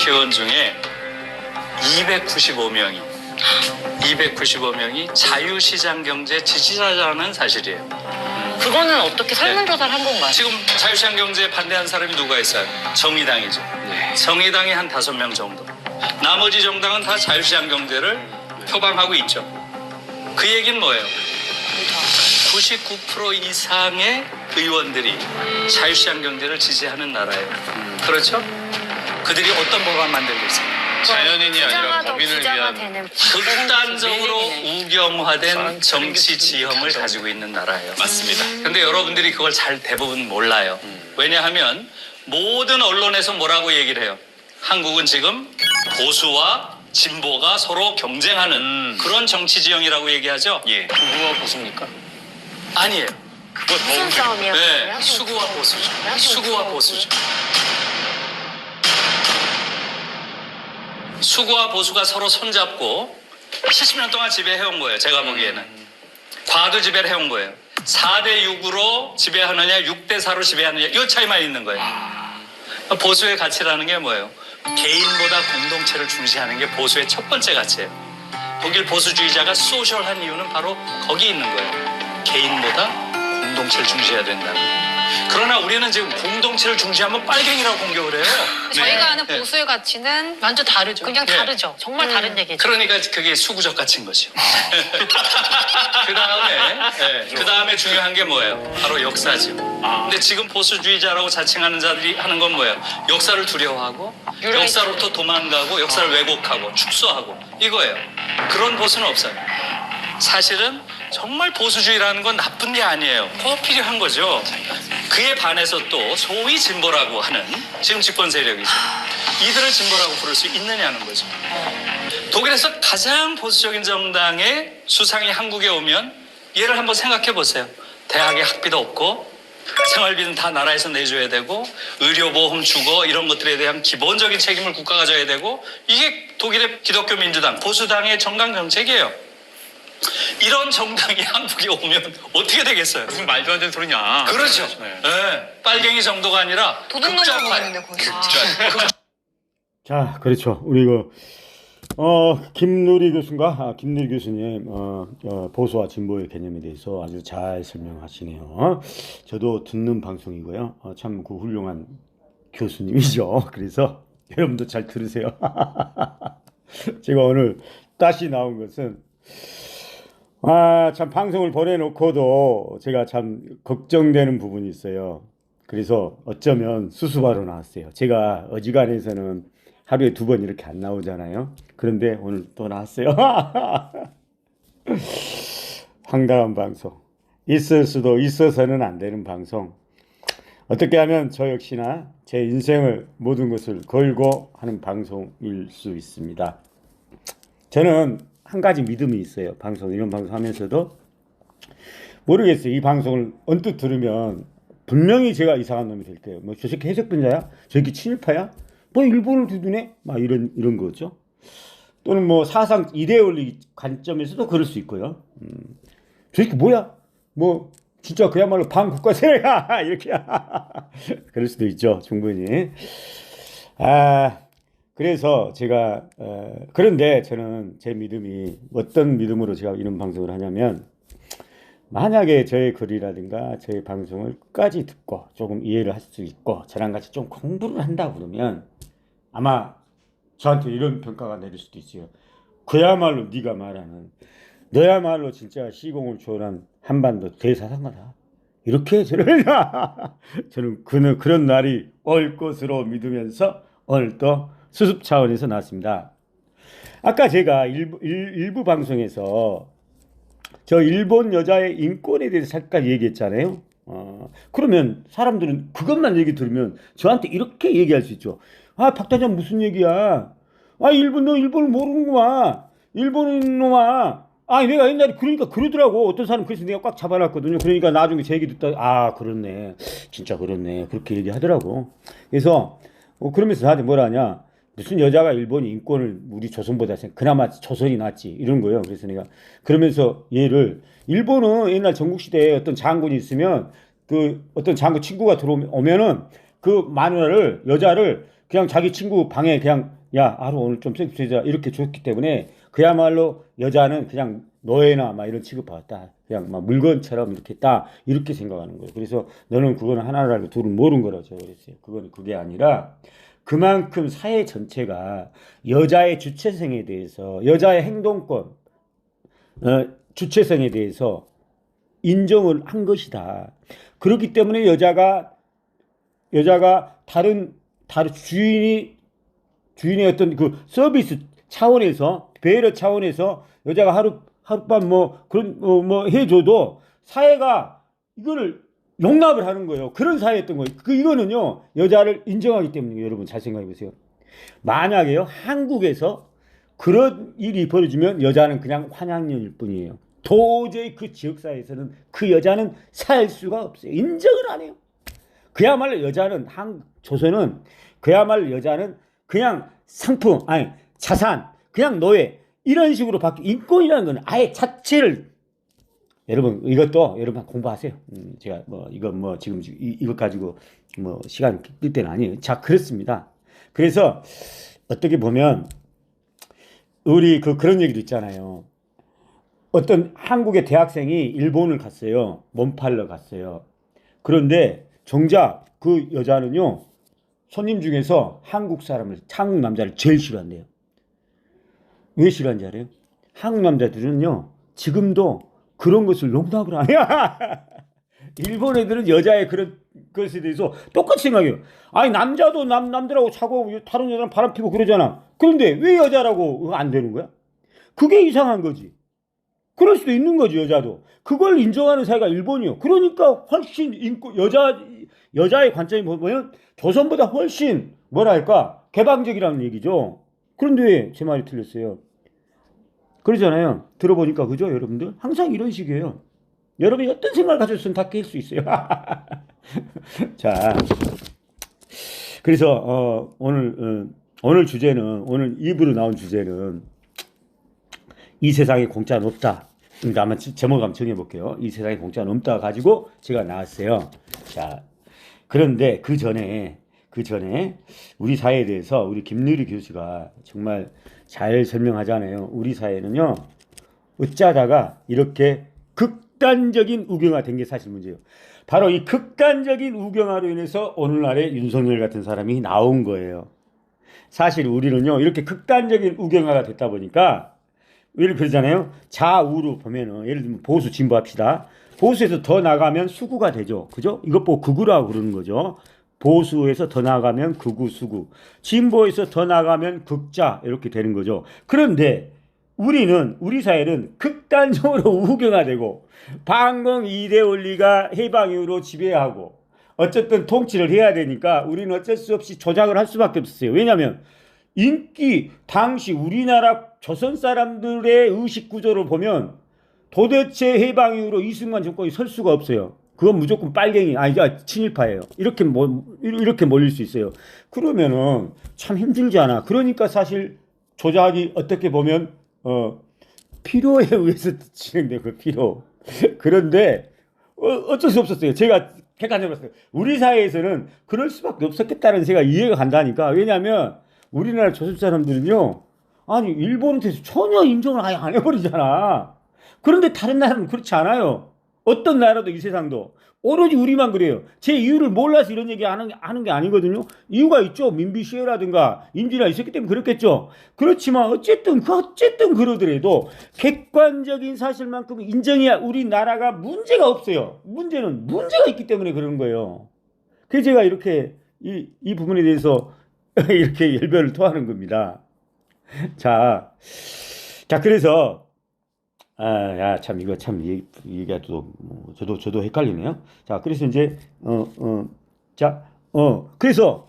국회의원 중에 295명이 자유시장 경제 지지자라는 사실이에요. 그거는 어떻게 설문조사를 한 건가요? 지금 자유시장 경제에 반대하는 사람이 누가 있어요? 정의당이죠. 정의당이 한 5명 정도. 나머지 정당은 다 자유시장 경제를 표방하고 있죠. 그 얘기는 뭐예요? 99% 이상의 의원들이 자유시장 경제를 지지하는 나라예요. 그렇죠? 그들이 어떤 법안 만들고 있어요? 자연인이 아니라 법인을 위한 극단적으로 우경화된 정치 지형을 가지고 있는 나라예요. 맞습니다. 근데 여러분들이 그걸 잘 대부분 몰라요. 왜냐하면 모든 언론에서 뭐라고 얘기를 해요? 한국은 지금 보수와 진보가 서로 경쟁하는 그런 정치 지형이라고 얘기하죠? 예. 극우와 보수입니까? 아니에요. 그거 무슨 싸움이에요? 네, 수구와 보수죠. 수구와 보수죠. 수구와 보수가 서로 손잡고 70년 동안 지배해온 거예요. 제가 보기에는. 과도 지배를 해온 거예요. 4대 6으로 지배하느냐 6대 4로 지배하느냐 이 차이만 있는 거예요. 보수의 가치라는 게 뭐예요? 개인보다 공동체를 중시하는 게 보수의 첫 번째 가치예요. 독일 보수주의자가 소셜한 이유는 바로 거기 있는 거예요. 개인보다 공동체를 중시해야 된다는 거예요. 그러나 우리는 지금 공동체를 중시하면 빨갱이라고 공격을 해요. 저희가 아는 보수의 가치는 완전 다르죠. 그냥 다르죠. 정말 다른 얘기죠. 그러니까 그게 수구적 가치인 거죠. 그 다음에 중요한 게 뭐예요? 바로 역사죠. 근데 지금 보수주의자라고 자칭하는 자들이 하는 건 뭐예요? 역사를 두려워하고 역사로부터 도망가고 역사를 왜곡하고 축소하고 이거예요. 그런 보수는 없어요. 사실은 정말 보수주의라는 건 나쁜 게 아니에요. 꼭 필요한 거죠. 그에 반해서 또 소위 진보라고 하는 지금 집권 세력이죠. 이들을 진보라고 부를 수 있느냐는 거죠. 독일에서 가장 보수적인 정당의 수상이 한국에 오면 얘를 한번 생각해 보세요. 대학에 학비도 없고 생활비는 다 나라에서 내줘야 되고 의료보험 주거 이런 것들에 대한 기본적인 책임을 국가가 져야 되고 이게 독일의 기독교 민주당 보수당의 정강 정책이에요. 이런 정당이 한국에 오면 어떻게 되겠어요? 무슨 말도 안 되는 소리냐. 그렇죠. 네. 네. 빨갱이 정도가 아니라 도둑놈으로 보이는데 거의. 자, 그렇죠. 우리 김누리 교수님, 보수와 진보의 개념에 대해서 아주 잘 설명하시네요. 저도 듣는 방송이고요. 참 훌륭한 교수님이죠. 그래서 여러분도 잘 들으세요. 제가 오늘 다시 나온 것은 참 방송을 보내놓고도 제가 참 걱정되는 부분이 있어요. 그래서 어쩌면 수습하러 나왔어요. 제가 어지간해서는 하루에 2번 이렇게 안 나오잖아요. 그런데 오늘 또 나왔어요. 황당한 방송. 있을 수도 있어서는 안 되는 방송. 어떻게 하면 저 역시나 제 인생을 모든 것을 걸고 하는 방송일 수 있습니다. 저는 한 가지 믿음이 있어요. 이런 방송 하면서도 모르겠어요. 이 방송을 언뜻 들으면 분명히 제가 이상한 놈이 될 거예요. 뭐 저 새끼 해적분자야? 저 새끼 친일파야? 뭐 일본을 두드네? 막 이런 거죠. 또는 뭐 사상 이데올리 관점에서도 그럴 수 있고요. 저 새끼 뭐야? 뭐 진짜 그야말로 반국가 세력이야 이렇게 그럴 수도 있죠. 충분히. 그래서 제가 그런데 저는 제 믿음이 어떤 믿음으로 제가 이런 방송을 하냐면 만약에 저의 글이라든가 저의 방송을 끝까지 듣고 조금 이해를 할 수 있고 저랑 같이 좀 공부를 한다 그러면 아마 저한테 이런 평가가 내릴 수도 있어요. 그야말로 네가 말하는 너야말로 진짜 시공을 초월한 한반도 대사상가다. 이렇게 저는 그런 날이 올 것으로 믿으면서 오늘 또 수습 차원에서 나왔습니다. 아까 제가 일부 방송에서 저 일본 여자의 인권에 대해서 잠깐 얘기했잖아요. 그러면 사람들은 그것만 얘기 들으면 저한테 이렇게 얘기할 수 있죠. 박단장 무슨 얘기야? 너 일본을 모르는구만. 일본인 놈아. 내가 옛날에 그러니까 그러더라고. 어떤 사람 그래서 내가 꽉 잡아놨거든요. 그러니까 나중에 제 얘기 듣다 그렇네. 진짜 그렇네. 그렇게 얘기하더라고. 그래서 그러면서 나한테 뭐라 하냐. 무슨 여자가 일본이 인권을 우리 조선보다 그나마 조선이 낫지 이런 거예요. 그래서 내가 그러면서 얘를 일본은 옛날 전국시대에 어떤 장군이 있으면 그 어떤 장군 친구가 들어오면은 그 마누라를 여자를 그냥 자기 친구 방에 그냥 야 하루 오늘 좀 섹스 하자 이렇게 줬기 때문에 그야말로 여자는 그냥 노예나 막 이런 취급받았다. 그냥 막 물건처럼 이렇게 딱 이렇게 생각하는 거예요. 그래서 너는 그거는 하나를 알고 둘은 모르는 거라죠. 그랬어요. 그건 그게 아니라 그만큼 사회 전체가 여자의 주체성에 대해서 여자의 행동권 주체성에 대해서 인정을 한 것이다. 그렇기 때문에 여자가 다른 주인의 어떤 그 서비스 차원에서 배려 차원에서 여자가 하룻밤 뭐 그런 뭐 해줘도 사회가 이거를 용납을 하는 거예요. 그런 사회였던 거예요. 이거는요 여자를 인정하기 때문이에요. 여러분 잘 생각해 보세요. 만약에요 한국에서 그런 일이 벌어지면 여자는 그냥 환양년일 뿐이에요. 도저히 그 지역사회에서는 그 여자는 살 수가 없어요. 인정을 안 해요. 그야말로 여자는 조선은 그야말로 여자는 그냥 상품 아니 자산 그냥 노예 이런 식으로 인권이라는 건 아예 자체를 여러분 이것도 여러분 공부하세요. 제가 뭐 이거 뭐 지금 이것 가지고 뭐 시간 끌 때는 아니에요. 자 그렇습니다. 그래서 어떻게 보면 우리 그런 얘기도 있잖아요. 어떤 한국의 대학생이 일본을 갔어요. 몸팔러 갔어요. 그런데 정작 그 여자는요 손님 중에서 한국 남자를 제일 싫어한대요. 왜 싫어하는지 알아요? 한국 남자들은요 지금도 그런 것을 용납을 안 해요. 일본 애들은 여자의 그런 것에 대해서 똑같이 생각해요. 아니 남자도 남들하고 자고 다른 여자랑 바람 피고 그러잖아. 그런데 왜 여자라고 안 되는 거야? 그게 이상한 거지. 그럴 수도 있는 거지 여자도. 그걸 인정하는 사회가 일본이요. 그러니까 훨씬 여자의 관점이 보면 조선보다 훨씬 뭐랄까 개방적이라는 얘기죠. 그런데 왜 제 말이 틀렸어요? 그러잖아요. 들어보니까 그죠 여러분들? 항상 이런 식이에요. 여러분이 어떤 생각을 가졌으면 다 깰 수 있어요. 자, 그래서 오늘 주제는 오늘 2부로 나온 주제는 이 세상에 공짜는 없다. 아마 제목 한번 정해볼게요. 이 세상에 공짜는 없다 가지고 제가 나왔어요. 자, 그런데 그 전에 우리 사회에 대해서 우리 김유리 교수가 정말 잘 설명하잖아요. 우리 사회는요 어쩌다가 이렇게 극단적인 우경화 된 게 사실 문제예요. 바로 이 극단적인 우경화로 인해서 오늘날의 윤석열 같은 사람이 나온 거예요. 사실 우리는요 이렇게 극단적인 우경화가 됐다 보니까 예를 그러잖아요. 좌우로 보면은 예를 들면 보수 진보합시다. 보수에서 더 나가면 수구가 되죠. 그죠? 이것 보고 극우라고 그러는 거죠. 보수에서 더 나가면 극우, 수구. 진보에서 더 나가면 극자 이렇게 되는 거죠. 그런데 우리 사회는 극단적으로 우경화되고 반공 이데올리가 해방 이후로 지배하고 어쨌든 통치를 해야 되니까 우리는 어쩔 수 없이 조작을 할 수밖에 없었어요. 왜냐하면 당시 우리나라 조선 사람들의 의식 구조를 보면 도대체 해방 이후로 이승만 정권이 설 수가 없어요. 그건 무조건 빨갱이, 친일파예요. 이렇게 몰릴 수 있어요. 그러면은 참 힘들잖아. 그러니까 사실 조작이 어떻게 보면, 필요에 의해서 진행되고, 필요. 그런데, 어쩔 수 없었어요. 제가 객관적으로 봤어요. 우리 사회에서는 그럴 수밖에 없었겠다는 제가 이해가 간다니까. 왜냐면, 우리나라 조선 사람들은요, 아니, 일본한테서 전혀 인정을 아예 안 해버리잖아. 그런데 다른 나라는 그렇지 않아요. 어떤 나라도 이 세상도 오로지 우리만 그래요. 제 이유를 몰라서 이런 얘기 하는 게 아니거든요. 이유가 있죠. 민비 시해라든가 인지가 있었기 때문에 그렇겠죠. 그렇지만 어쨌든 그러더라도 객관적인 사실만큼 인정해야 우리나라가 문제가 없어요. 문제는 문제가 있기 때문에 그러는 거예요. 그래서 제가 이렇게 이 부분에 대해서 이렇게 열변을 토하는 겁니다. 자 그래서 참 이거 참 얘기가 또 저도 헷갈리네요. 자, 그래서 이제 그래서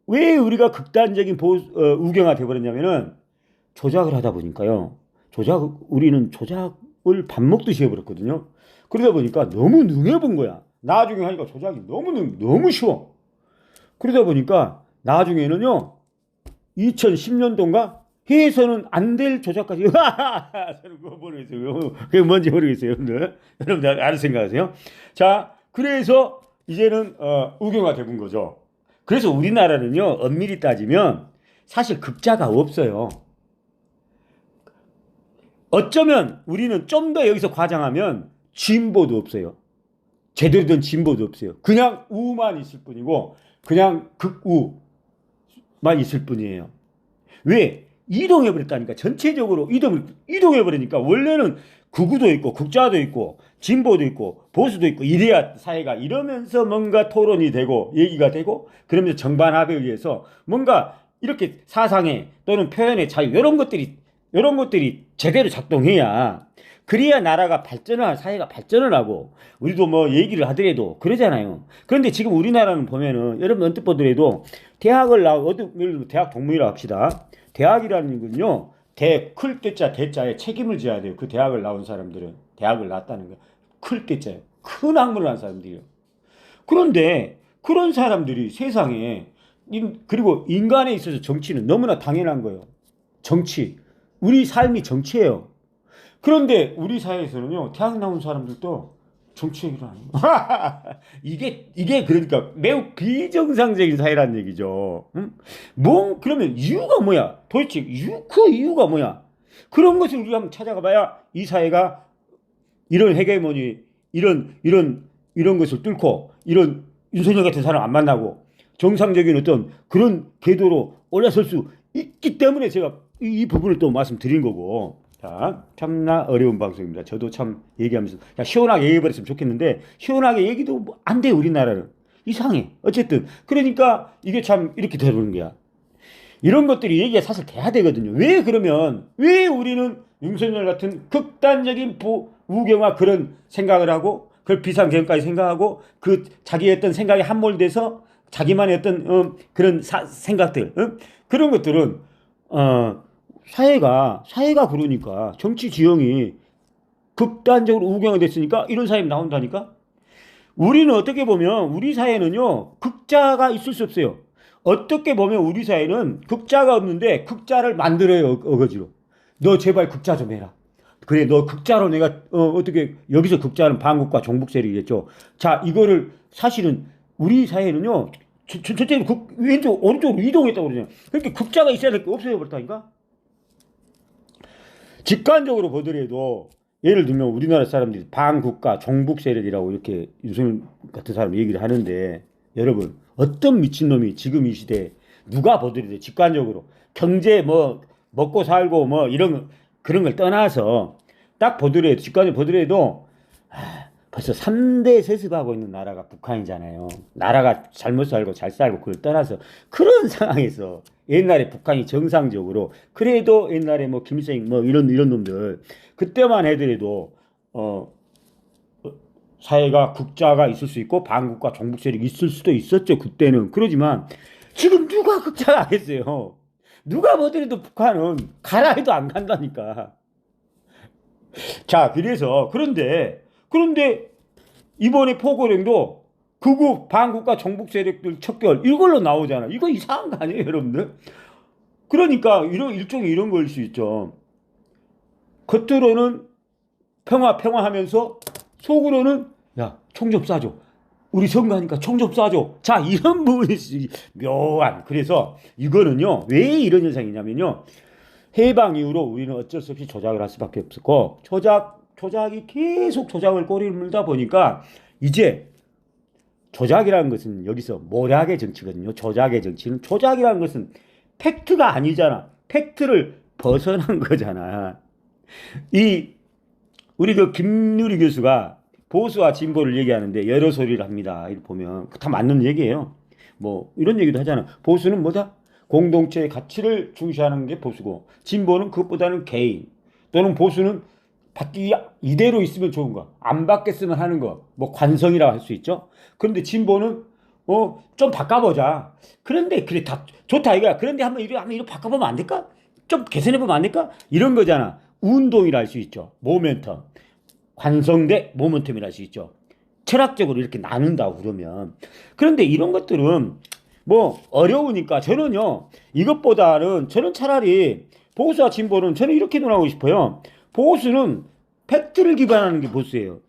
왜 우리가 극단적인 우경화 돼 버렸냐면은 조작을 하다 보니까요. 우리는 조작을 밥 먹듯이 해버렸거든요. 그러다 보니까 너무 능해본 거야. 나중에 하니까 조작이 너무 쉬워. 그러다 보니까 나중에는요 2010년도인가 해서는 안 될 조작까지 저는 그거 모르겠어요. 그게 뭔지 모르겠어요. 여러분들 알아서 생각하세요. 자, 그래서 이제는 우경화 되는 거죠. 그래서 우리나라는요, 엄밀히 따지면 사실 극자가 없어요. 어쩌면 우리는 좀 더 여기서 과장하면 진보도 없어요. 제대로 된 진보도 없어요. 그냥 우만 있을 뿐이고, 그냥 극우만 있을 뿐이에요. 왜? 이동해버렸다니까. 전체적으로 이동해버리니까 원래는 극우도 있고, 극자도 있고, 진보도 있고, 보수도 있고, 이래야 사회가 이러면서 뭔가 토론이 되고, 얘기가 되고, 그러면서 정반합에 의해서 뭔가 이렇게 사상에 또는 표현의 자유, 이런 것들이 제대로 작동해야, 그래야 나라가 발전을, 사회가 발전을 하고, 우리도 뭐 얘기를 하더라도 그러잖아요. 그런데 지금 우리나라는 보면은, 여러분 언뜻 보더라도, 대학을 예를 들면 대학 동문이라고 합시다. 대학이라는 건요, 클 때자 대자에 책임을 져야 돼요. 그 대학을 나온 사람들은. 대학을 나왔다는 거. 클 때자에. 큰 학문을 한 사람들이요. 그런데, 그런 사람들이 세상에, 그리고 인간에 있어서 정치는 너무나 당연한 거예요. 정치. 우리 삶이 정치예요. 그런데 우리 사회에서는요, 대학 나온 사람들도 정치 얘기를 안 해요. 이게 그러니까 매우 비정상적인 사회라는 얘기죠. 응? 그러면 이유가 뭐야? 도대체 그 이유가 뭐야? 그런 것을 우리가 한번 찾아가 봐야 이 사회가 이런 헤게모니, 이런 것을 뚫고, 이런 윤석열 같은 사람 안 만나고, 정상적인 어떤 그런 궤도로 올라설 수 있기 때문에 제가 이 부분을 또 말씀드린 거고. 자, 참나 어려운 방송입니다. 저도 참 얘기하면서 시원하게 얘기해버렸으면 좋겠는데 시원하게 얘기도 안 돼요. 우리나라는 이상해. 어쨌든 그러니까 이게 참 이렇게 되는 거야. 이런 것들이 얘기가 사실 돼야 되거든요. 왜 우리는 윤석열 같은 극단적인 우경화 그런 생각을 하고 그걸 비상계엄까지 생각하고 그 자기의 어떤 생각에 함몰돼서 자기만의 어떤 그런 생각들 그런 것들은 사회가 그러니까 정치 지형이 극단적으로 우경화됐으니까 이런 사람이 나온다니까. 우리는 어떻게 보면 우리 사회는요 극자가 있을 수 없어요. 어떻게 보면 우리 사회는 극자가 없는데 극자를 만들어요. 어거지로. 너 제발 극자 좀 해라. 그래 너 극자로 내가 어떻게 여기서 극자는 반국가 종북 세력이겠죠. 자 이거를 사실은 우리 사회는요 전체적으로 왼쪽 오른쪽으로 이동했다고 그러잖아요. 그러니까 극자가 있어야 될 게 없어져 버렸다니까. 직관적으로 보더라도 예를 들면 우리나라 사람들이 반국가 종북 세력이라고 이렇게 윤석열 같은 사람 얘기를 하는데 여러분 어떤 미친놈이 지금 이 시대에 누가 보더라도 직관적으로 경제 뭐 먹고 살고 뭐 이런 그런 걸 떠나서 딱 보더라도 직관적으로 보더라도 벌써 3대 세습하고 있는 나라가 북한이잖아요. 나라가 잘못 살고 잘 살고 그걸 떠나서 그런 상황에서 옛날에 북한이 정상적으로 그래도 옛날에 뭐 김일성 뭐 이런 놈들 그때만 해더라도 사회가 극자가 있을 수 있고 반국가 종북 세력이 있을 수도 있었죠. 그때는. 그러지만 지금 누가 극자가 하겠어요. 누가 보더라도 북한은 가라 해도 안 간다니까. 자 그래서 그런데 이번에 포고령도 극우 반국가 종북 세력들 척결 이걸로 나오잖아. 이거 이상한 거 아니에요, 여러분들? 그러니까 일종의 이런 거일 수 있죠. 겉으로는 평화하면서 속으로는 야, 총 좀 쏴줘. 우리 선거하니까 총 좀 쏴줘. 자, 이런 부분이 묘한. 그래서 이거는요, 왜 이런 현상이냐면요. 해방 이후로 우리는 어쩔 수 없이 조작을 할 수밖에 없었고 조작이 계속 조작을 꼬리를 물다 보니까 이제 조작이라는 것은 여기서 모략의 정치거든요. 조작의 정치는 조작이라는 것은 팩트가 아니잖아. 팩트를 벗어난 거잖아. 우리 그 김누리 교수가 보수와 진보를 얘기하는데 여러 소리를 합니다. 이렇게 보면 다 맞는 얘기예요. 뭐 이런 얘기도 하잖아. 보수는 뭐다? 공동체의 가치를 중시하는 게 보수고 진보는 그것보다는 개인 또는 보수는 받기 이대로 있으면 좋은 거, 안 받겠으면 하는 거, 뭐 관성이라고 할 수 있죠. 그런데 진보는 좀 바꿔보자. 그런데 그래 다 좋다 이거야. 그런데 한번 이거 바꿔보면 안 될까? 좀 개선해보면 안 될까? 이런 거잖아. 운동이라 할 수 있죠. 모멘텀, 관성 대 모멘텀이라 할 수 있죠. 철학적으로 이렇게 나눈다고 그러면. 그런데 이런 것들은 뭐 어려우니까 저는요 이것보다는 저는 차라리 보수와 진보는 저는 이렇게 논하고 싶어요. 보수는 팩트를 기반하는 게 보수예요.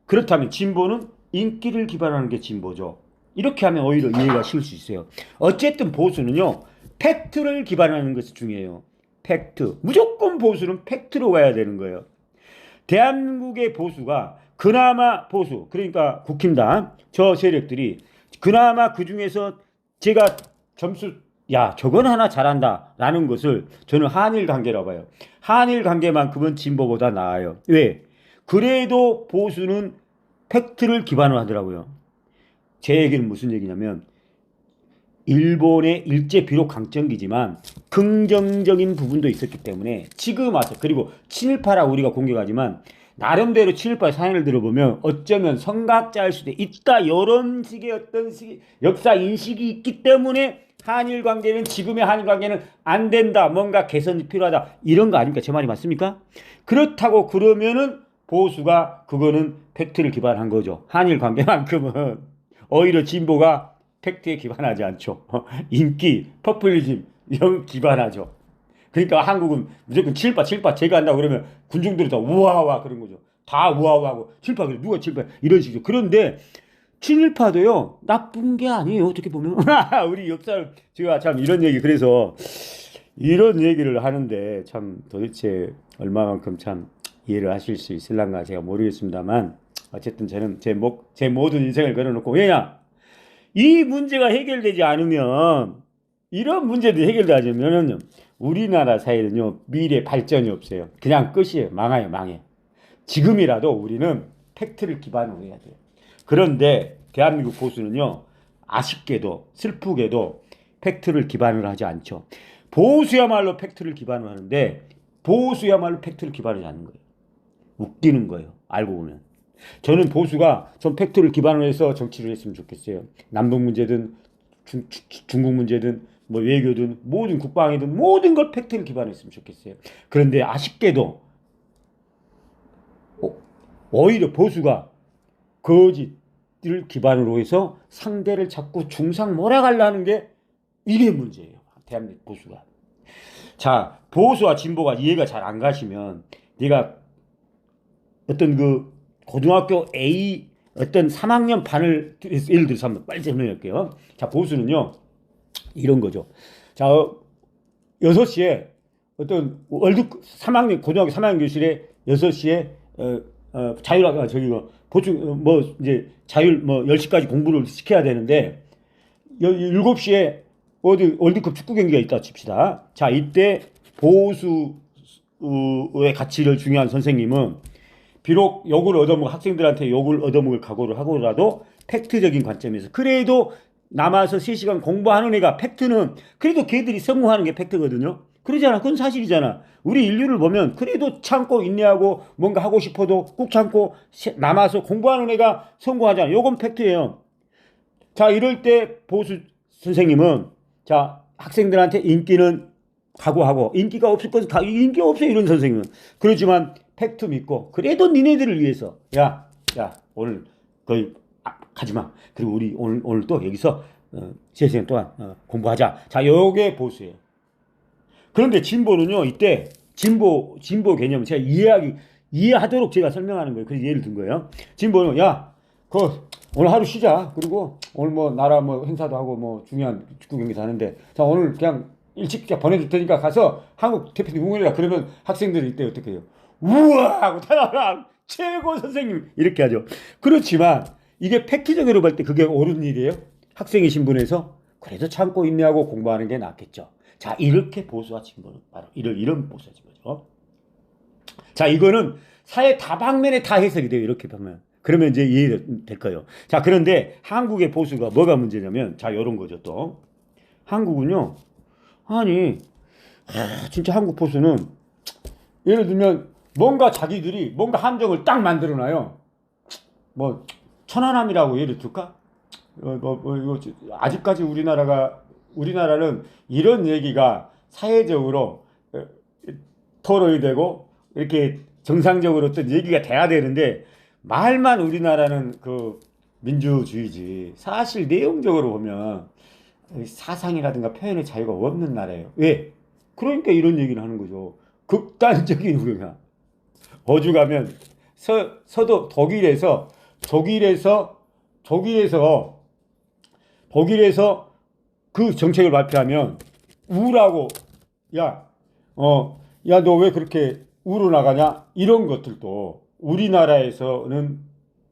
그렇다면 진보는 인기를 기반하는 게 진보죠. 이렇게 하면 오히려 이해가 쉬울 수 있어요. 어쨌든 보수는요, 팩트를 기반하는 것이 중요해요. 팩트. 무조건 보수는 팩트로 가야 되는 거예요. 대한민국의 보수가 그나마 보수, 그러니까 국힘당, 저 세력들이 그나마 그 중에서 제가 점수, 야, 저건 하나 잘한다 라는 것을 저는 한일 관계라고 봐요. 한일 관계만큼은 진보보다 나아요. 왜? 그래도 보수는 팩트를 기반으로 하더라고요. 제 얘기는 무슨 얘기냐면, 일본의 일제 비록 강점기지만 긍정적인 부분도 있었기 때문에 지금 와서, 그리고 친일파라 우리가 공격하지만 나름대로 친일파 사연을 들어보면 어쩌면 성각자일 수도 있다, 이런 식의 어떤 역사 인식이 있기 때문에 한일 관계는, 지금의 한일 관계는 안 된다, 뭔가 개선이 필요하다, 이런 거 아닙니까? 제 말이 맞습니까? 그렇다고 그러면은 보수가 그거는 팩트를 기반한 거죠. 한일 관계만큼은 오히려 진보가 팩트에 기반하지 않죠. 인기, 퍼퓰리즘 이런 기반하죠. 그러니까 한국은 무조건 친일파 제가 한다고 그러면 군중들이 다 우와와 그런 거죠. 다 우와하고 친일파, 그래 누가 친일파, 이런 식이죠. 그런데 친일파도요 나쁜 게 아니에요. 어떻게 보면 우리 역사를, 제가 참 이런 얘기, 그래서 이런 얘기를 하는데 참 도대체 얼마만큼 참 이해를 하실 수 있을란가 제가 모르겠습니다만, 어쨌든 저는 제 모든 인생을 걸어놓고, 왜냐, 이 문제가 해결되지 않으면, 이런 문제들이 해결되지 않으면 우리나라 사회는요 미래 발전이 없어요. 그냥 끝이에요. 망해요. 망해. 지금이라도 우리는 팩트를 기반으로 해야 돼요. 그런데 대한민국 보수는요 아쉽게도 슬프게도 팩트를 기반으로 하지 않죠. 보수야말로 팩트를 기반으로 하는데 보수야말로 팩트를 기반으로 하는 거예요. 웃기는 거예요. 알고 보면. 저는 보수가 좀 팩트를 기반으로 해서 정치를 했으면 좋겠어요. 남북 문제든 중국 문제든 뭐 외교든 모든 국방이든 모든 걸 팩트를 기반으로 했으면 좋겠어요. 그런데 아쉽게도 오히려 보수가 거짓을 기반으로 해서 상대를 자꾸 중상 몰아가려는 게, 이게 문제예요. 대한민국 보수가. 자, 보수와 진보가 이해가 잘 안 가시면, 내가 어떤 그 고등학교 A 어떤 3학년 반을 예를 들어서 한번 빨리 설명할게요. 자, 보수는요 이런 거죠. 자, 6시에 어떤 월드 3학년 고등학교 3학년 교실에 6시에 자율 저기 보충 뭐 이제 자율 뭐 10시까지 공부를 시켜야 되는데 7시에 어디 월드컵 축구 경기가 있다 칩시다. 자, 이때 보수의 가치를 중요한 선생님은 비록 욕을 얻어먹고 학생들한테 욕을 얻어먹을 각오를 하고라도 팩트적인 관점에서 그래도 남아서 3시간 공부하는 애가, 팩트는 그래도 걔들이 성공하는 게 팩트거든요. 그러잖아. 그건 사실이잖아. 우리 인류를 보면 그래도 참고 인내하고 뭔가 하고 싶어도 꾹 참고 남아서 공부하는 애가 성공하잖아. 요건 팩트예요. 자, 이럴 때 보수 선생님은 자, 학생들한테 인기는 각오하고, 인기가 없을 것은 다 인기 없어요 이런 선생님은. 그렇지만 팩트 믿고 그래도 니네들을 위해서 야 오늘 거의 가지마. 그리고 우리 오늘 또 여기서 3시간 동안 공부하자. 자, 요게 보수예요. 그런데 진보는요, 이때 진보 개념 제가 이해하도록 제가 설명하는 거예요. 그래서 예를 든 거예요. 진보는 오늘 하루 쉬자. 그리고 오늘 뭐 나라 뭐 행사도 하고 뭐 중요한 축구 경기도 하는데, 자, 오늘 그냥 일찍 보내줄 테니까 가서 한국 대표팀 응원해라. 그러면 학생들이 이때 어떻게 해요? 우와 하고 타라라 최고 선생님 이렇게 하죠. 그렇지만 이게 팩트적으로 볼 때 그게 옳은 일이에요? 학생의 신분에서 그래도 참고 인내하고 공부하는 게 낫겠죠. 자, 이렇게 보수와 진보는 바로 이런 보수와 진보죠. 자, 이거는 사회 다방면에 다 해석이 돼요. 이렇게 보면. 그러면 이제 이해될 거예요. 자, 그런데 한국의 보수가 뭐가 문제냐면, 자, 이런 거죠. 또 한국은요, 아니 진짜 한국 보수는 예를 들면 뭔가 자기들이 뭔가 함정을 딱 만들어놔요. 뭐 천안함이라고 예를 들까? 이거 아직까지 우리나라는 이런 얘기가 사회적으로 토론이 되고 이렇게 정상적으로 어떤 얘기가 돼야 되는데, 말만 우리나라는 그 민주주의지 사실 내용적으로 보면 사상이라든가 표현의 자유가 없는 나라예요. 왜? 그러니까 이런 얘기를 하는 거죠. 극단적인 우리가. 오죽하면 서도 독일에서 독일에서 그 정책을 발표하면 우라고 야, 야, 너 왜 그렇게 우로 나가냐? 이런 것들도 우리나라에서는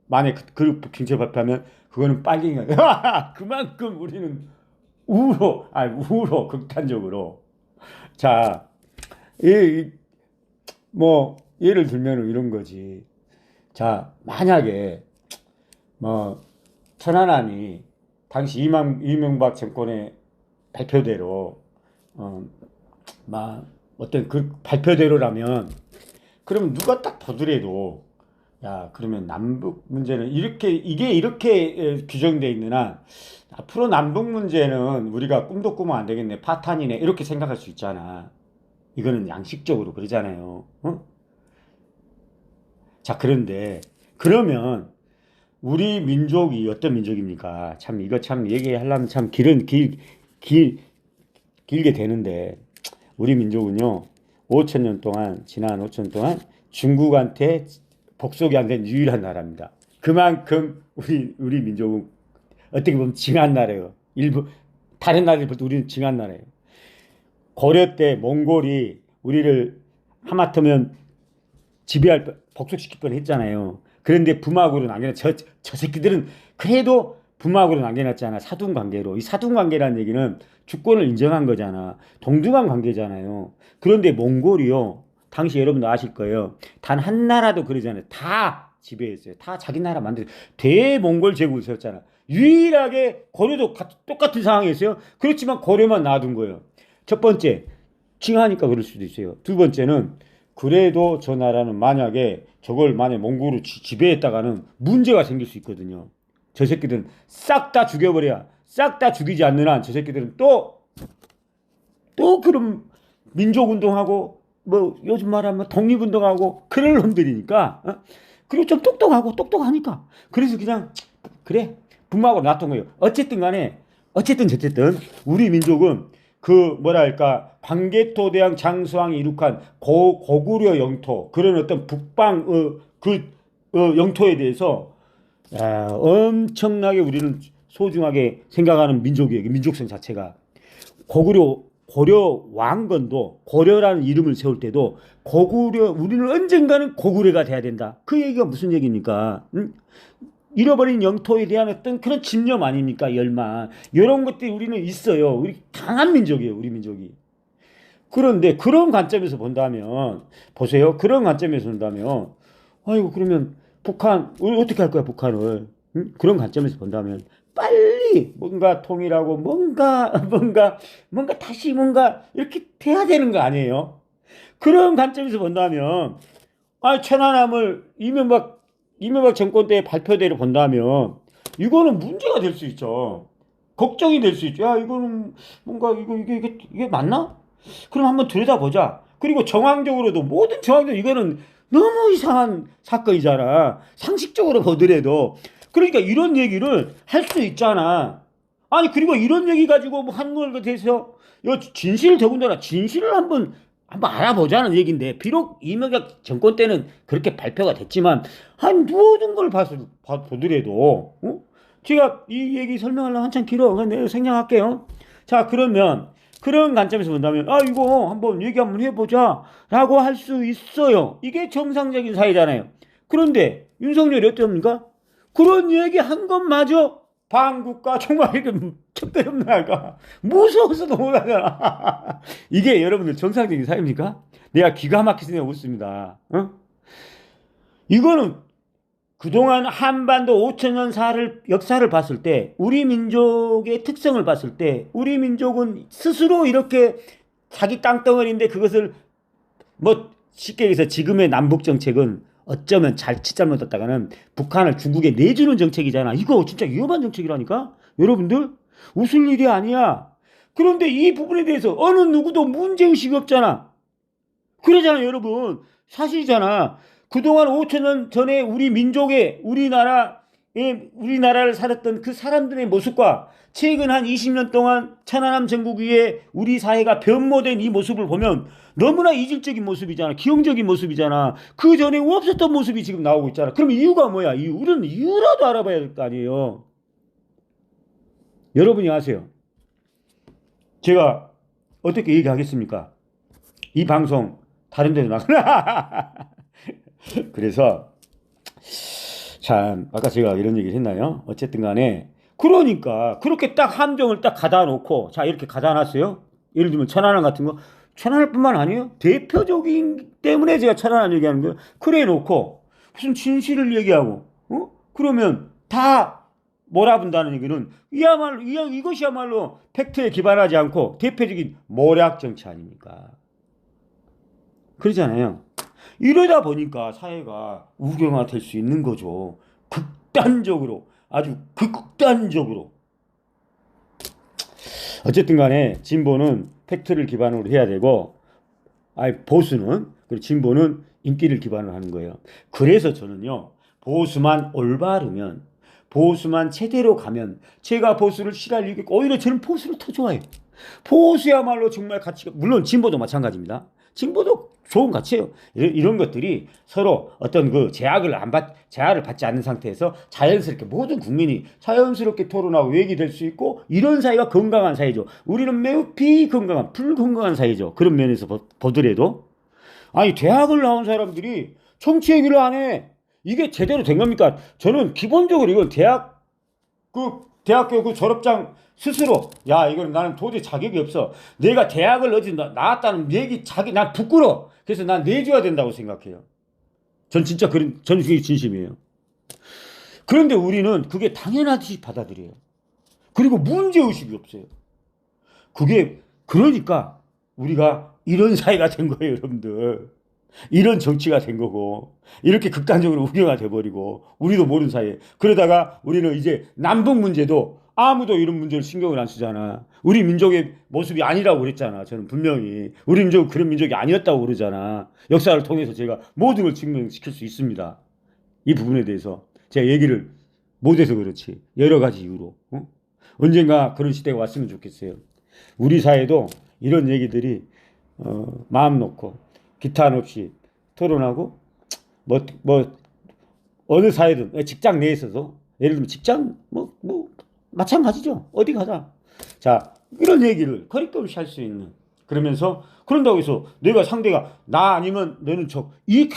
만약 그 정책 발표하면 그거는 빨갱이야. 그만큼 우리는 우로 극단적으로. 자, 뭐 예를 들면 이런 거지. 자, 만약에 뭐 천안함이 당시 이명박 정권의 발표대로 어떤 그 발표대로라면 그러면 누가 딱 보더라도 야, 그러면 남북 문제는 이게 이렇게 규정돼 있는 한 앞으로 남북 문제는 우리가 꿈도 꾸면 안 되겠네. 파탄이네. 이렇게 생각할 수 있잖아. 이거는 양식적으로 그러잖아요. 자, 그런데 그러면 우리 민족이 어떤 민족입니까? 참 이거 참 얘기하려면 참 길게 되는데 우리 민족은요. 5,000년 동안 지난 5,000년 동안 중국한테 복속이 안 된 유일한 나라입니다. 그만큼 우리 민족은 어떻게 보면 징한 나라예요. 일부 다른 나라들보다 우리는 징한 나라예요. 고려 때 몽골이 우리를 하마터면 복속시킬 뻔했잖아요. 그런데 북막으로 남겨놨. 저 새끼들은 그래도 북막으로 남겨놨잖아. 사돈 관계로. 이 사돈 관계라는 얘기는 주권을 인정한 거잖아. 동등한 관계잖아요. 그런데 몽골이요. 당시 여러분도 아실 거예요. 단 한 나라도 그러잖아요. 다 지배했어요. 다 자기 나라 만들었어요. 대몽골 제국을 세웠잖아. 유일하게 고려도 똑같은 상황이었어요. 그렇지만 고려만 놔둔 거예요. 첫 번째, 징하니까 그럴 수도 있어요. 두 번째는 그래도 저 나라는 만약에 저걸 만약 몽골로 지배했다가는 문제가 생길 수 있거든요. 저 새끼들은 싹 다 죽여버려야 싹 다 죽이지 않는 한 저 새끼들은 또 그럼 민족운동하고 뭐 요즘 말하면 독립운동하고 그럴 놈들이니까 그리고 좀 똑똑하니까 그래서 그냥 그래 북막으로 놔둔 거예요. 어쨌든 간에 어쨌든 우리 민족은 그 뭐랄까 광개토대왕 장수왕이 이룩한 고구려 영토 그런 어떤 북방 영토에 대해서 엄청나게 우리는 소중하게 생각하는 민족이에요. 민족성 자체가. 고려 왕건도 고려라는 이름을 세울 때도 우리는 언젠가는 고구려가 돼야 된다. 그 얘기가 무슨 얘기입니까? 응? 잃어버린 영토에 대한 어떤 그런 집념 아닙니까? 열망. 이런 것들이 우리는 있어요. 우리 강한 민족이에요. 우리 민족이. 그런데 그런 관점에서 본다면 보세요. 그런 관점에서 본다면 아이고 그러면 북한 우리 어떻게 할 거야 북한을. 응? 그런 관점에서 본다면 빨리 뭔가 통일하고 뭔가 다시 뭔가 이렇게 돼야 되는 거 아니에요? 그런 관점에서 본다면 천안함을 이명박 정권 때 발표대로 본다면 이거는 문제가 될 수 있죠. 걱정이 될 수 있죠. 야 이거는 뭔가 이게 맞나? 그럼 한번 들여다보자. 그리고 정황적으로도 이거는 너무 이상한 사건이잖아. 상식적으로 보더라도. 그러니까 이런 얘기를 할 수 있잖아. 아니 그리고 이런 얘기 가지고 뭐 하는 걸 대해서 진실을 더군다나 진실을 한번 알아보자는 얘기인데 비록 이명박 정권 때는 그렇게 발표가 됐지만 모든 걸 보더라도 제가 이 얘기 설명하려면 한참 길어. 내가 생략할게요. 자 그러면 그런 관점에서 본다면 이거 한번 얘기 한번 해보자 라고 할 수 있어요. 이게 정상적인 사회잖아요. 그런데 윤석열이 어떻습니까? 그런 얘기 한 것마저 방국가 정말 이렇게 척대없는 할까 무서워서도 못하잖아. 이게 여러분들 정상적인 사회입니까? 내가 기가 막히게 웃습니다. 이거는 그동안 한반도 5,000년 역사를 봤을 때 우리 민족의 특성을 봤을 때 우리 민족은 스스로 이렇게 자기 땅덩어리인데 그것을 뭐 쉽게 얘기해서 지금의 남북 정책은 어쩌면 자칫 잘못했다가는 북한을 중국에 내주는 정책이잖아. 이거 진짜 위험한 정책이라니까? 여러분들 웃을 일이 아니야. 그런데 이 부분에 대해서 어느 누구도 문제의식이 없잖아. 그러잖아 여러분. 사실이잖아. 그동안 5,000년 전에 우리 민족의 우리나라를 살았던 그 사람들의 모습과 최근 한 20년 동안 천안함 전국 위에 우리 사회가 변모된 이 모습을 보면 너무나 이질적인 모습이잖아. 기형적인 모습이잖아. 그 전에 없었던 모습이 지금 나오고 있잖아. 그럼 이유가 뭐야? 우리는 이유라도 알아봐야 될 거 아니에요. 여러분이 아세요. 제가 어떻게 얘기하겠습니까? 이 방송 다른 데도 나가나? 그래서 참 아까 제가 이런 얘기를 했나요? 어쨌든 간에 그러니까 그렇게 딱 함정을 딱 가다 놓고 자 이렇게 가다 놨어요. 예를 들면 천안함 같은 거 천안함뿐만 아니에요. 대표적인 때문에 제가 천안함 얘기하는 거예요. 그래 놓고 무슨 진실을 얘기하고 그러면 다 몰아본다는 얘기는 이것이야말로 팩트에 기반하지 않고 대표적인 모략 정치 아닙니까? 그러잖아요. 이러다 보니까 사회가 우경화될 수 있는 거죠. 극단적으로, 아주 극단적으로. 어쨌든 간에 진보는 팩트를 기반으로 해야 되고, 보수는, 그리고 진보는 인기를 기반으로 하는 거예요. 그래서 저는요, 보수만 올바르면, 보수만 제대로 가면, 제가 보수를 싫어할 이유가 오히려 저는 보수를 더 좋아해요. 보수야말로 정말 가치가, 물론 진보도 마찬가지입니다. 진보도 좋은 가치예요. 이런 것들이 서로 어떤 그 제약을 받지 않는 상태에서 자연스럽게 모든 국민이 자연스럽게 토론하고 얘기될 수 있고 이런 사회가 건강한 사회죠. 우리는 매우 비건강한, 불건강한 사회죠. 그런 면에서 보더라도 아니 대학을 나온 사람들이 정치 얘기를 안 해. 이게 제대로 된 겁니까? 저는 기본적으로 이건 대학교 그 졸업장 스스로 야 이건 나는 도저히 자격이 없어. 내가 대학을 어디 나왔다는 얘기 난 부끄러워. 그래서 난 내줘야 된다고 생각해요. 전 진짜 저는 그게 진심이에요. 그런데 우리는 그게 당연하듯이 받아들여요. 그리고 문제의식이 없어요. 그러니까 우리가 이런 사회가 된 거예요, 여러분들. 이런 정치가 된 거고 이렇게 극단적으로 우경화 돼버리고 우리도 모르는 사이에 그러다가 우리는 이제 남북 문제도 아무도 이런 문제를 신경을 안 쓰잖아. 우리 민족의 모습이 아니라고 그랬잖아. 저는 분명히 우리 민족은 그런 민족이 아니었다고 그러잖아. 역사를 통해서 제가 모든 걸 증명시킬 수 있습니다. 이 부분에 대해서 제가 얘기를 못해서 그렇지 여러 가지 이유로 언젠가 그런 시대가 왔으면 좋겠어요. 우리 사회도 이런 얘기들이 마음 놓고 기탄 없이 토론하고 어느 사회든 직장 내에서도 예를 들면 직장 마찬가지죠. 어디 가자. 자 이런 얘기를 거리낌 없이 할 수 있는 그러면서 그런다고 해서 내가 상대가 나 아니면 너는 이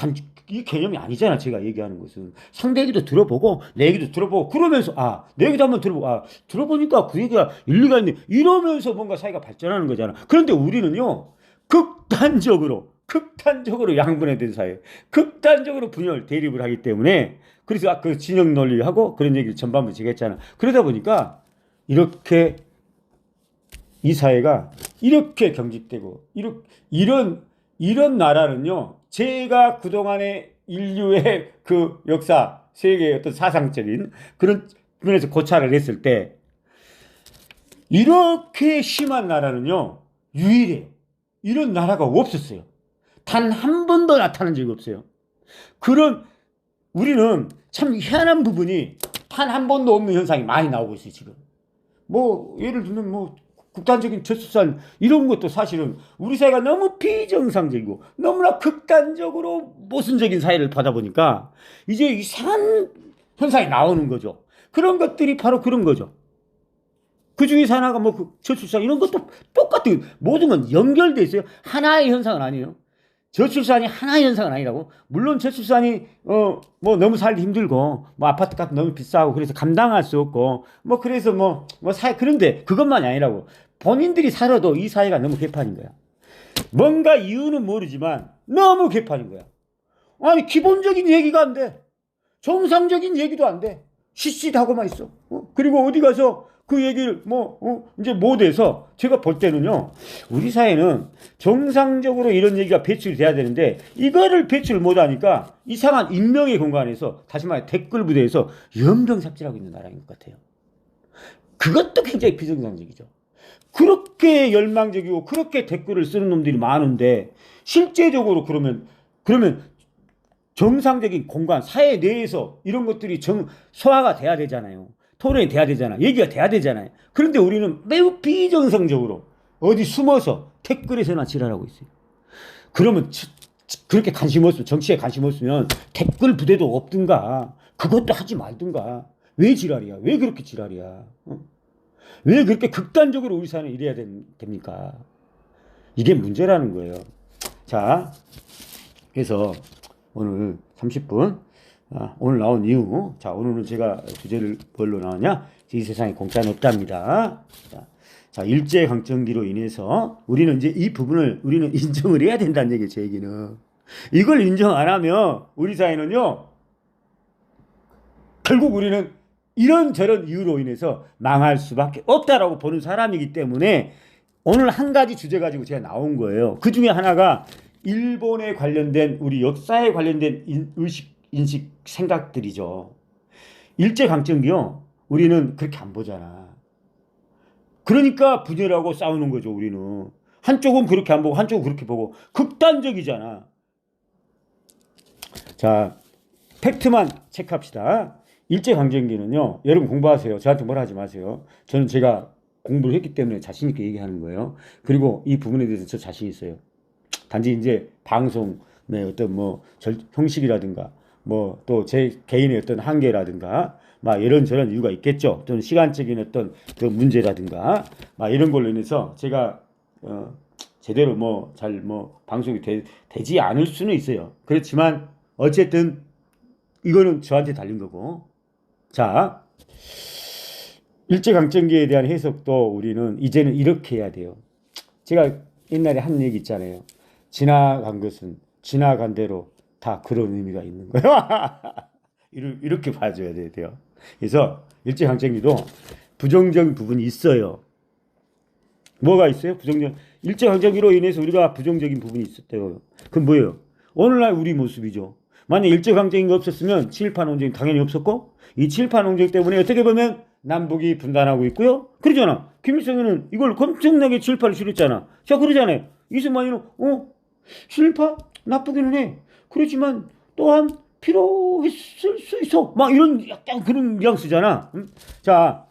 개념이 아니잖아. 제가 얘기하는 것은 상대 얘기도 들어보고 내 얘기도 들어보고 그러면서 내 얘기도 한번 들어보고 들어보니까 그 얘기가 일리가 있네 이러면서 뭔가 사회가 발전하는 거잖아. 그런데 우리는요 극단적으로 양분해된 사회, 극단적으로 분열, 대립을 하기 때문에 그래서 그 진영 논리하고 그런 얘기를 전반부 제가 했잖아. 그러다 보니까 이렇게 이 사회가 이렇게 경직되고 이런 나라는요. 제가 그동안의 인류의 그 역사, 세계의 어떤 사상적인 그런 면에서 고찰을 했을 때 이렇게 심한 나라는요. 유일해요. 이런 나라가 없었어요. 단 한 번도 나타난 적이 없어요. 우리는 참 희한한 부분이 단 한 번도 없는 현상이 많이 나오고 있어요, 지금. 예를 들면 극단적인 저출산 이런 것도 사실은 우리 사회가 너무 비정상적이고 너무나 극단적으로 모순적인 사회를 받아 보니까 이제 이상한 현상이 나오는 거죠. 그런 것들이 바로 그런 거죠. 그 중에서 하나가 저출산 이런 것도 똑같아요. 모든 건 연결돼 있어요. 하나의 현상은 아니에요. 저출산이 하나의 현상은 아니라고. 물론 저출산이 너무 살기 힘들고 아파트 값 너무 비싸고 그래서 감당할 수 없고 그래서 그런데 그것만이 아니라고. 본인들이 살아도 이 사회가 너무 개판인 거야. 뭔가 이유는 모르지만 너무 개판인 거야. 아니 기본적인 얘기가 안 돼. 정상적인 얘기도 안 돼. 시시하고만 있어. 그리고 어디 가서 그 얘기를 이제 못해서 제가 볼 때는요. 우리 사회는 정상적으로 이런 얘기가 배출이 돼야 되는데 이거를 배출을 못하니까 이상한 익명의 공간에서 다시 말해 댓글 부대에서 연병삽질하고 있는 나라인 것 같아요. 그것도 굉장히 비정상적이죠. 그렇게 열망적이고 그렇게 댓글을 쓰는 놈들이 많은데 실제적으로 그러면 정상적인 공간 사회 내에서 이런 것들이 소화가 돼야 되잖아요. 토론이 돼야 되잖아. 얘기가 돼야 되잖아요. 그런데 우리는 매우 비정상적으로 어디 숨어서 댓글에서나 지랄하고 있어요. 그러면 그렇게 관심 없으면 정치에 관심 없으면 댓글 부대도 없든가 그것도 하지 말든가 왜 지랄이야? 왜 그렇게 지랄이야? 왜 그렇게 극단적으로 우리 사회는 이래야 됩니까? 이게 문제라는 거예요. 자, 그래서 오늘 30분 오늘 나온 이유, 자, 오늘은 제가 주제를 뭘로 나왔냐? 이 세상에 공짜는 없답니다. 자, 일제강점기로 인해서 우리는 이제 이 부분을 우리는 인정을 해야 된다는 얘기예요. 제 얘기는. 이걸 인정 안 하면 우리 사회는요, 결국 우리는 이런저런 이유로 인해서 망할 수밖에 없다라고 보는 사람이기 때문에 오늘 한 가지 주제 가지고 제가 나온 거예요. 그 중에 하나가 일본에 관련된 우리 역사에 관련된 인식 생각들이죠. 일제강점기요, 우리는 그렇게 안 보잖아. 그러니까 분열하고 싸우는 거죠. 우리는 한쪽은 그렇게 안 보고 한쪽은 그렇게 보고 극단적이잖아. 자, 팩트만 체크합시다. 일제강점기는요, 여러분 공부하세요. 저한테 뭐라 하지 마세요. 저는 제가 공부를 했기 때문에 자신 있게 얘기하는 거예요. 그리고 이 부분에 대해서 저 자신 있어요. 단지 이제 방송의 어떤 뭐 형식이라든가 뭐 또 제 개인의 어떤 한계라든가 막 이런저런 이유가 있겠죠. 또는 시간적인 어떤 그 문제라든가 막 이런 걸로 인해서 제가 제대로 뭐 잘 뭐 방송이 되지 않을 수는 있어요. 그렇지만 어쨌든 이거는 저한테 달린 거고. 자, 일제강점기에 대한 해석도 우리는 이제는 이렇게 해야 돼요. 제가 옛날에 한 얘기 있잖아요. 지나간 것은 지나간 대로 다 그런 의미가 있는 거예요. 이렇게 봐줘야 돼요. 그래서 일제강점기도 부정적인 부분이 있어요. 뭐가 있어요? 일제강점기로 인해서 우리가 부정적인 부분이 있었대요. 그건 뭐예요? 오늘날 우리 모습이죠. 만약 일제강점기가 없었으면 친일파 논쟁이 당연히 없었고, 이 친일파 논쟁 때문에 어떻게 보면 남북이 분단하고 있고요. 그러잖아. 김일성은 이걸 엄청나게 친일파를 싫었잖아. 자, 그러잖아요. 이승만이는 친일파 나쁘기는 해. 그렇지만 또한 필요했을 수 있어. 막 이런 약간 그런 뉘앙스잖아. 자,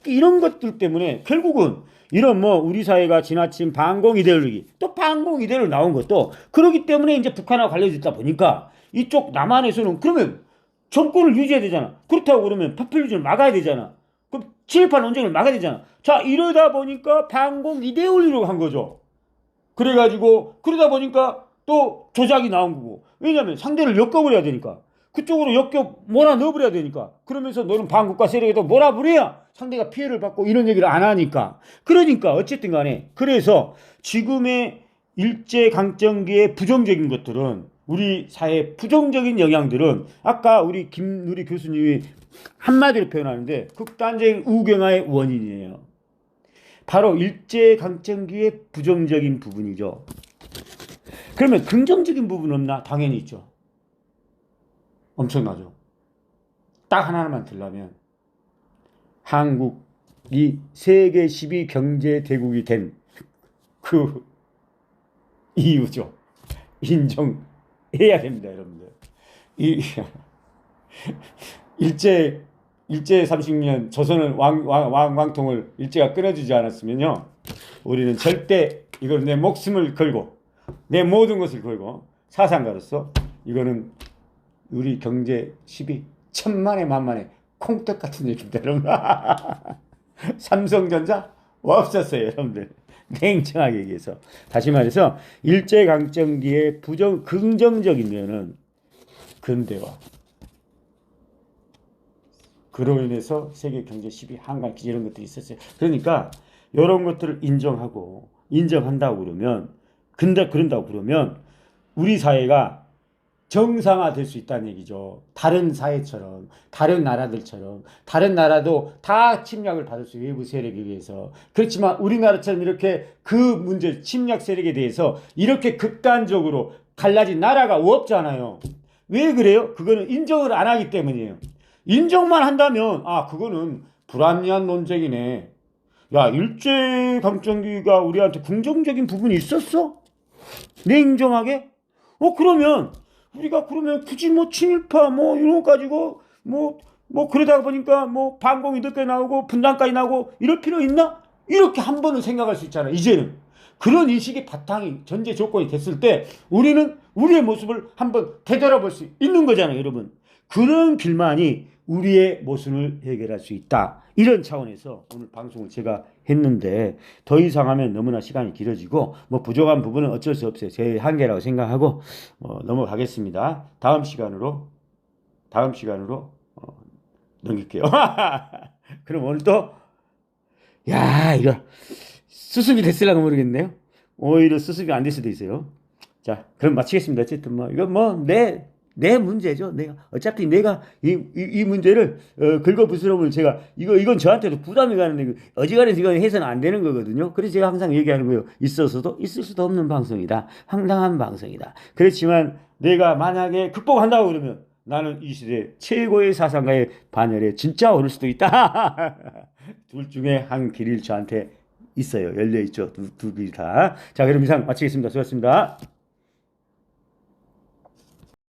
이런 것들 때문에 결국은 이런 뭐 우리 사회가 지나친 반공 이데올로기, 또 반공 이데올로기 나온 것도 그러기 때문에 이제 북한하고 관련이 있다 보니까 이쪽 남한에서는 그러면 정권을 유지해야 되잖아. 그렇다고 그러면 파퓰리즘을 막아야 되잖아. 그럼 친일파 논쟁을 막아야 되잖아. 자, 이러다 보니까 반공 이데올로기로 한 거죠. 그래가지고 그러다 보니까 또 조작이 나온 거고. 왜냐하면 상대를 엮어버려야 되니까. 그쪽으로 몰아 넣어버려야 되니까. 그러면서 너는 반국가 세력에도 몰아버려야 상대가 피해를 받고 이런 얘기를 안 하니까. 그러니까 어쨌든 간에 그래서 지금의 일제강점기의 부정적인 것들은, 우리 사회의 부정적인 영향들은 아까 우리 김누리 교수님이 한마디로 표현하는데 극단적인 우경화의 원인이에요. 바로 일제강점기의 부정적인 부분이죠. 그러면 긍정적인 부분 없나? 당연히 있죠. 엄청나죠. 딱 하나만 들라면 한국이 세계 10위 경제 대국이 된 그 이유죠. 인정해야 됩니다, 여러분들. 일제 30년 조선은 왕통을 일제가 끊어주지 않았으면요, 우리는 절대 이걸 내 목숨을 걸고 내 모든 것을 걸고 사상가로서 이거는 우리 경제 10위 천만에 만만에 콩떡 같은 얘기입니다, 여러분. 삼성전자 없었어요, 여러분들. 냉정하게 얘기해서. 다시 말해서 일제강점기의 긍정적인 면은 근대화, 그로 인해서 세계 경제 10위 한강 기재 이런 것들이 있었어요. 그러니까 이런 것들을 인정한다고 그러면, 그런다고 그러면 우리 사회가 정상화될 수 있다는 얘기죠. 다른 사회처럼, 다른 나라들처럼, 다른 나라도 다 침략을 받을 수, 외부 세력에 의해서. 그렇지만 우리나라처럼 이렇게 그 문제, 침략 세력에 대해서 이렇게 극단적으로 갈라진 나라가 없잖아요. 왜 그래요? 그거는 인정을 안 하기 때문이에요. 인정만 한다면 그거는 불합리한 논쟁이네. 야, 일제강점기가 우리한테 긍정적인 부분이 있었어? 냉정하게? 그러면 우리가 굳이 뭐 친일파 뭐 이런 거 가지고 뭐 그러다 보니까 뭐 반공이 늦게 나오고 분단까지 나오고 이럴 필요 있나? 이렇게 한 번은 생각할 수 있잖아. 이제는 그런 인식이 바탕이 전제 조건이 됐을 때 우리는 우리의 모습을 한번 되돌아볼 수 있는 거잖아요, 여러분. 그런 길만이 우리의 모순을 해결할 수 있다. 이런 차원에서 오늘 방송을 제가 했는데 더 이상 하면 너무나 시간이 길어지고 뭐 부족한 부분은 어쩔 수 없어요. 제 한계라고 생각하고 넘어가겠습니다. 다음 시간으로 넘길게요. 그럼 오늘 또 이거 수습이 됐을라고 모르겠네요. 오히려 수습이 안 될 수도 있어요. 자, 그럼 마치겠습니다. 어쨌든 이건 내 문제죠. 어차피 내가 이 문제를 긁어 부스럼을 제가 이건 저한테도 부담이 가는데 어지간해서 이건 해서는 안 되는 거거든요. 그래서 제가 항상 얘기하는 거예요. 있어서도 있을 수도 없는 방송이다. 황당한 방송이다. 그렇지만 내가 만약에 극복한다고 그러면 나는 이 시대 최고의 사상가의 반열에 진짜 오를 수도 있다. 둘 중에 한 길이 저한테 있어요. 열려 있죠. 두 길 다. 자, 그럼 이상 마치겠습니다. 수고하셨습니다.